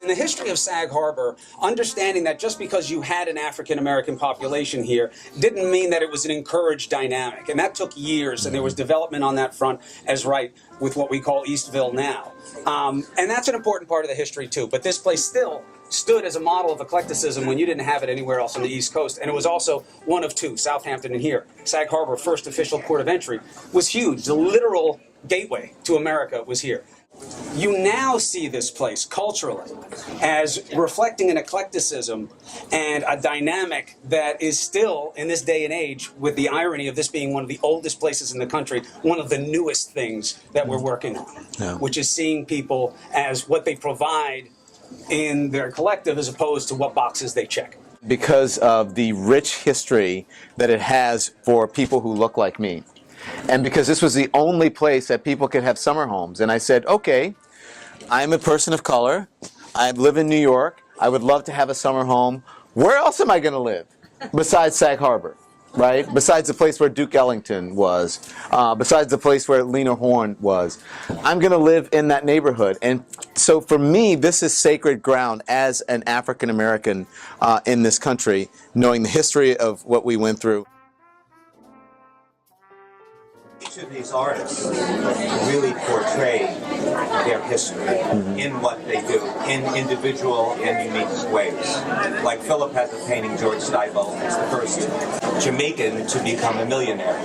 In the history of Sag Harbor, understanding that just because you had an African-American population here didn't mean that it was an encouraged dynamic. And that took years, and there was development on that front as right with what we call Eastville now. And that's an important part of the history, too. But this place still stood as a model of eclecticism when you didn't have it anywhere else on the East Coast. And it was also one of two, Southampton and here. Sag Harbor, first official port of entry, was huge. The literal gateway to America was here. You now see this place culturally as reflecting an eclecticism and a dynamic that is still, in this day and age, with the irony of this being one of the oldest places in the country, one of the newest things that we're working on, which is seeing people as what they provide in their collective as opposed to what boxes they check. Because of the rich history that it has for people who look like me. And because this was the only place that people could have summer homes. And I said, okay, I'm a person of color. I live in New York. I would love to have a summer home. Where else am I going to live besides Sag Harbor, right? Besides the place where Duke Ellington was, besides the place where Lena Horne was. I'm going to live in that neighborhood. And so for me, this is sacred ground as an African American in this country, knowing the history of what we went through. Each of these artists really portray their history in what they do, in individual and unique ways. Like Philip has a painting, George Stiebel is the first Jamaican to become a millionaire.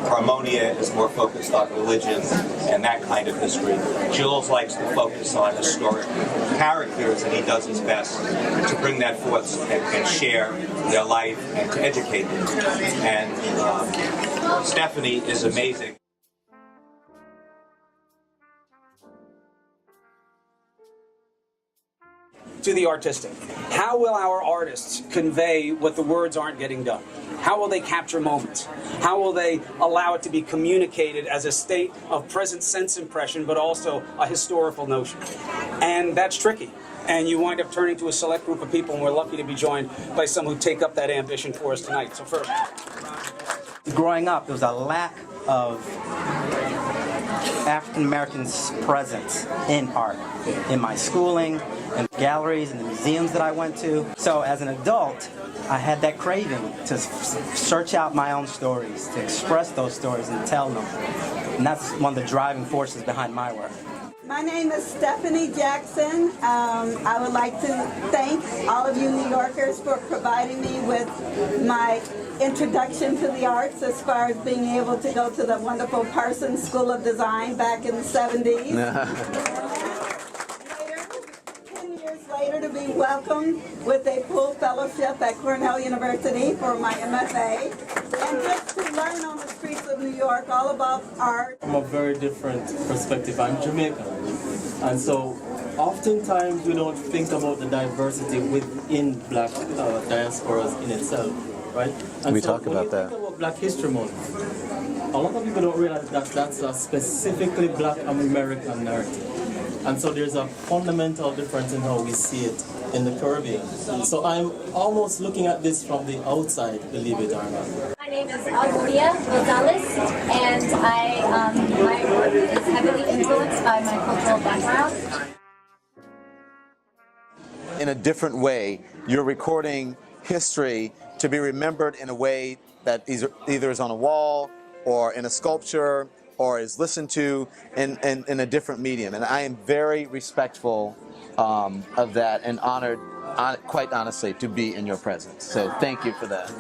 Harmonia is more focused on religion and that kind of history. Jules likes to focus on historic characters, and he does his best to bring that forth and share their life and to educate them. And Stephanie is amazing. To the artistic. How will our artists convey what the words aren't getting done? How will they capture moments? How will they allow it to be communicated as a state of present sense impression, but also a historical notion? And that's tricky. And you wind up turning to a select group of people, and we're lucky to be joined by some who take up that ambition for us tonight. So first. Growing up, there was a lack of African Americans' presence in art, in my schooling, in the galleries, and the museums that I went to. So as an adult, I had that craving to search out my own stories, to express those stories and tell them. And that's one of the driving forces behind my work. My name is Stephanie Jackson. I would like to thank all of you New Yorkers for providing me with my introduction to the arts as far as being able to go to the wonderful Parsons School of Design back in the 70s. 10 years later to be welcomed with a full fellowship at Cornell University for my MFA. And just to learn on the streets of New York all about art. From a very different perspective, I'm Jamaican. And so oftentimes we don't think about the diversity within black diasporas in itself, right? And we so talk about that. When you think about Black History Month, a lot of people don't realize that that's a specifically Black American narrative. And so there's a fundamental difference in how we see it in the Caribbean. So I'm almost looking at this from the outside, believe it or not. My name is Alburia Gonzalez, and my work is heavily influenced by my cultural background. In a different way, you're recording history to be remembered in a way that either is on a wall or in a sculpture or is listened to in a different medium. And I am very respectful of that and honored, quite honestly, to be in your presence. So thank you for that.